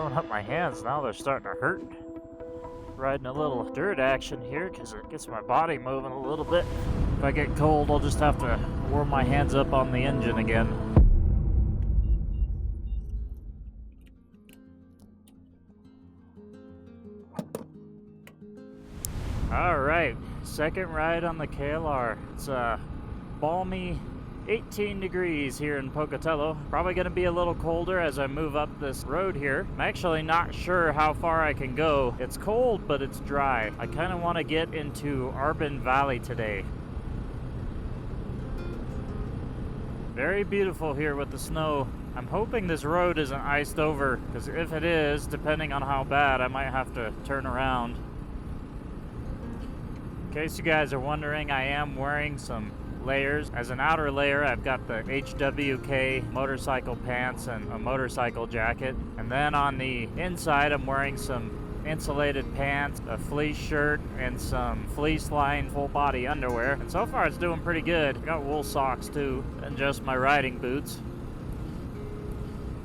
warming up my hands now, they're starting to hurt. Riding a little dirt action here because it gets my body moving a little bit. If I get cold, I'll just have to warm my hands up on the engine again. Alright, second ride on the KLR. It's a balmy 18 degrees here in Pocatello. Probably going to be a little colder as I move up this road here. I'm actually not sure how far I can go. It's cold, but it's dry. I kind of want to get into Arbin Valley today. Very beautiful here with the snow. I'm hoping this road isn't iced over, because if it is, depending on how bad, I might have to turn around. In case you guys are wondering, I am wearing some layers. As an outer layer, I've got the HWK motorcycle pants and a motorcycle jacket. And then on the inside, I'm wearing some insulated pants, a fleece shirt, and some fleece lined full body underwear. And so far it's doing pretty good. I got wool socks too, and just my riding boots.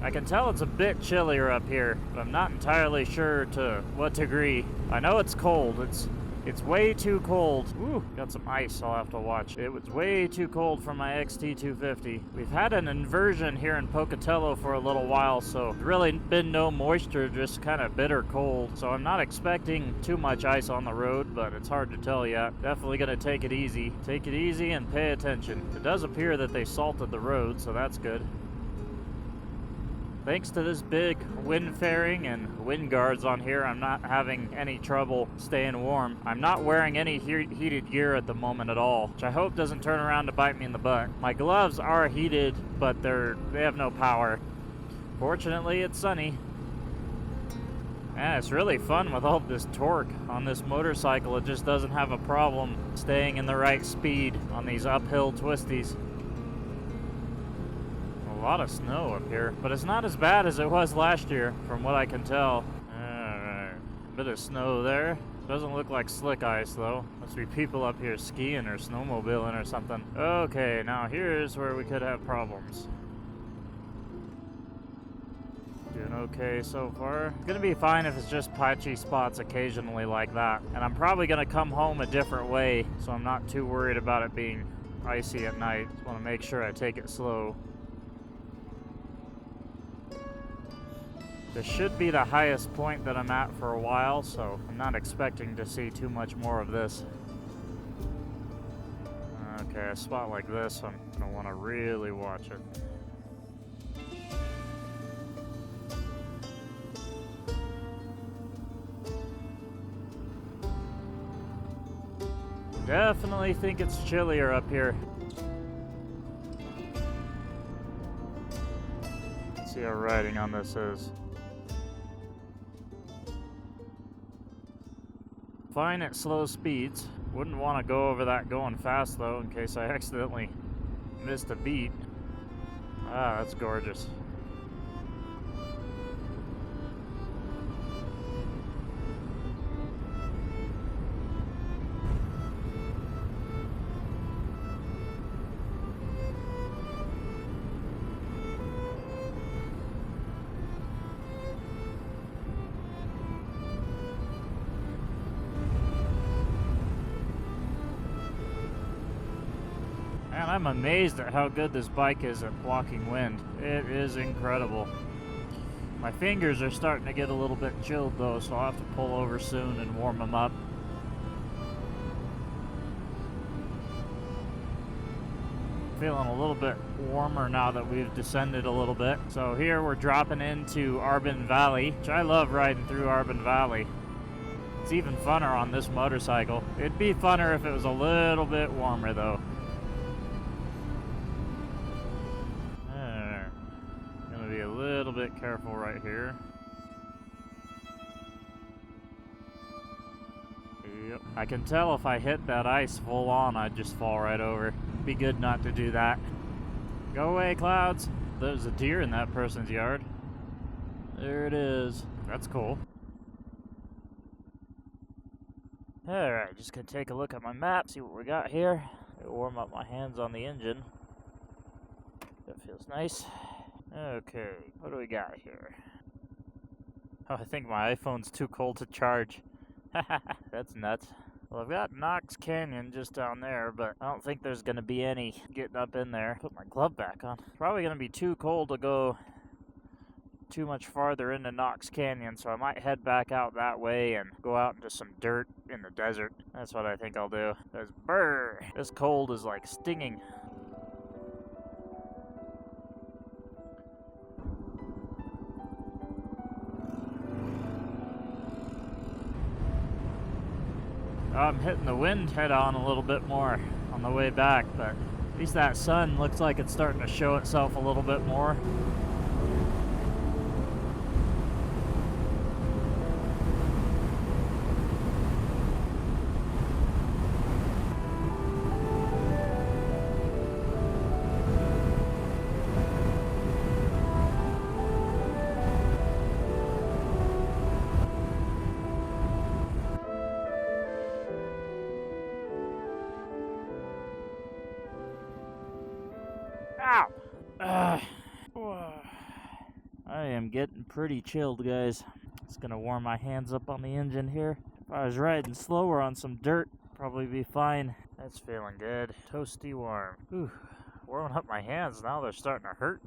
I can tell it's a bit chillier up here, but I'm not entirely sure to what degree. I know it's cold. It's way too cold. Ooh, got some ice I'll have to watch. It was way too cold for my XT250. We've had an inversion here in Pocatello for a little while, so there's really been no moisture, just kind of bitter cold. So I'm not expecting too much ice on the road, but it's hard to tell yet. Definitely gonna take it easy. Take it easy and pay attention. It does appear that they salted the road, so that's good. Thanks to this big wind fairing and wind guards on here, I'm not having any trouble staying warm. I'm not wearing any heated gear at the moment at all, which I hope doesn't turn around to bite me in the butt. My gloves are heated, but they have no power. Fortunately, it's sunny. And it's really fun with all this torque on this motorcycle. It just doesn't have a problem staying in the right speed on these uphill twisties. A lot of snow up here, but it's not as bad as it was last year, from what I can tell. Alright, bit of snow there. Doesn't look like slick ice though. Must be people up here skiing or snowmobiling or something. Okay, now here's where we could have problems. Doing okay so far. It's gonna be fine if it's just patchy spots occasionally like that. And I'm probably gonna come home a different way, so I'm not too worried about it being icy at night. Just wanna make sure I take it slow. This should be the highest point that I'm at for a while, so I'm not expecting to see too much more of this. Okay, a spot like this, I'm gonna want to really watch it. Definitely think it's chillier up here. Let's see how riding on this is. Fine at slow speeds. Wouldn't want to go over that going fast though, in case I accidentally missed a beat. Ah, that's gorgeous. Man, I'm amazed at how good this bike is at blocking wind. It is incredible. My fingers are starting to get a little bit chilled though, so I'll have to pull over soon and warm them up. Feeling a little bit warmer now that we've descended a little bit. So here we're dropping into Arbin Valley, which I love riding through Arbin Valley. It's even funner on this motorcycle. It'd be funner if it was a little bit warmer though. Be a little bit careful right here. Yep. I can tell if I hit that ice full on, I'd just fall right over. Be good not to do that. Go away, clouds. There's a deer in that person's yard. There it is. That's cool. Alright, just gonna take a look at my map, see what we got here. Warm up my hands on the engine. That feels nice. Okay, what do we got here? Oh, I think my iPhone's too cold to charge. That's nuts. Well, I've got Knox Canyon just down there, but I don't think there's going to be any getting up in there. Put my glove back on. It's probably going to be too cold to go too much farther into Knox Canyon, so I might head back out that way and go out into some dirt in the desert. That's what I think I'll do. Because, brr, this cold is like stinging. I'm hitting the wind head on a little bit more on the way back, but at least that sun looks like it's starting to show itself a little bit more. Ow! I am getting pretty chilled, guys. It's gonna warm my hands up on the engine here. If I was riding slower on some dirt, probably be fine. That's feeling good. Toasty warm. Whew. Warming up my hands now, they're starting to hurt.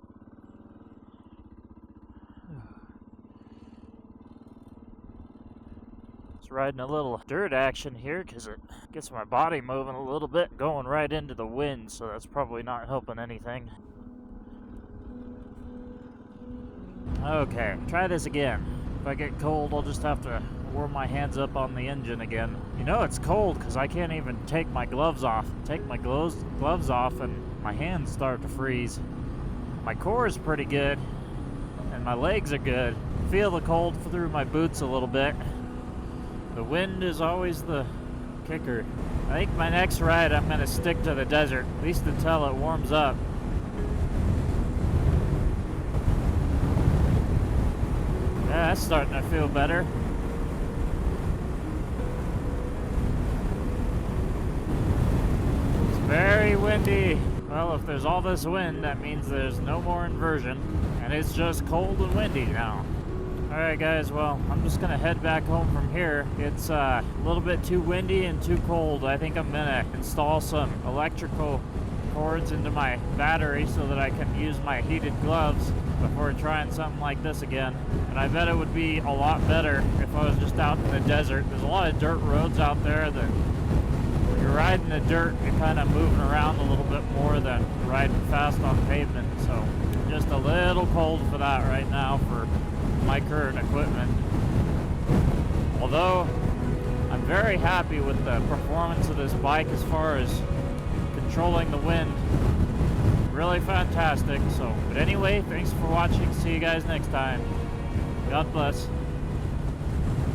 Just riding a little dirt action here because it gets my body moving a little bit, going right into the wind, so that's probably not helping anything. Okay, try this again. If I get cold, I'll just have to warm my hands up on the engine again. You know it's cold because I can't even take my gloves off. Take my gloves off and my hands start to freeze. My core is pretty good and my legs are good. Feel the cold through my boots a little bit. The wind is always the kicker. I think my next ride I'm going to stick to the desert, at least until it warms up. Yeah, that's starting to feel better. It's very windy. Well, if there's all this wind, that means there's no more inversion, and it's just cold and windy now. Alright guys, well, I'm just going to head back home from here. It's a little bit too windy and too cold. I think I'm going to install some electrical cords into my battery so that I can use my heated gloves before trying something like this again. And I bet it would be a lot better if I was just out in the desert. There's a lot of dirt roads out there that when you're riding the dirt, you're kind of moving around a little bit more than riding fast on pavement. So just a little cold for that right now for my current equipment. Although I'm very happy with the performance of this bike as far as controlling the wind. Really fantastic. So, but anyway, thanks for watching. See you guys next time. God bless.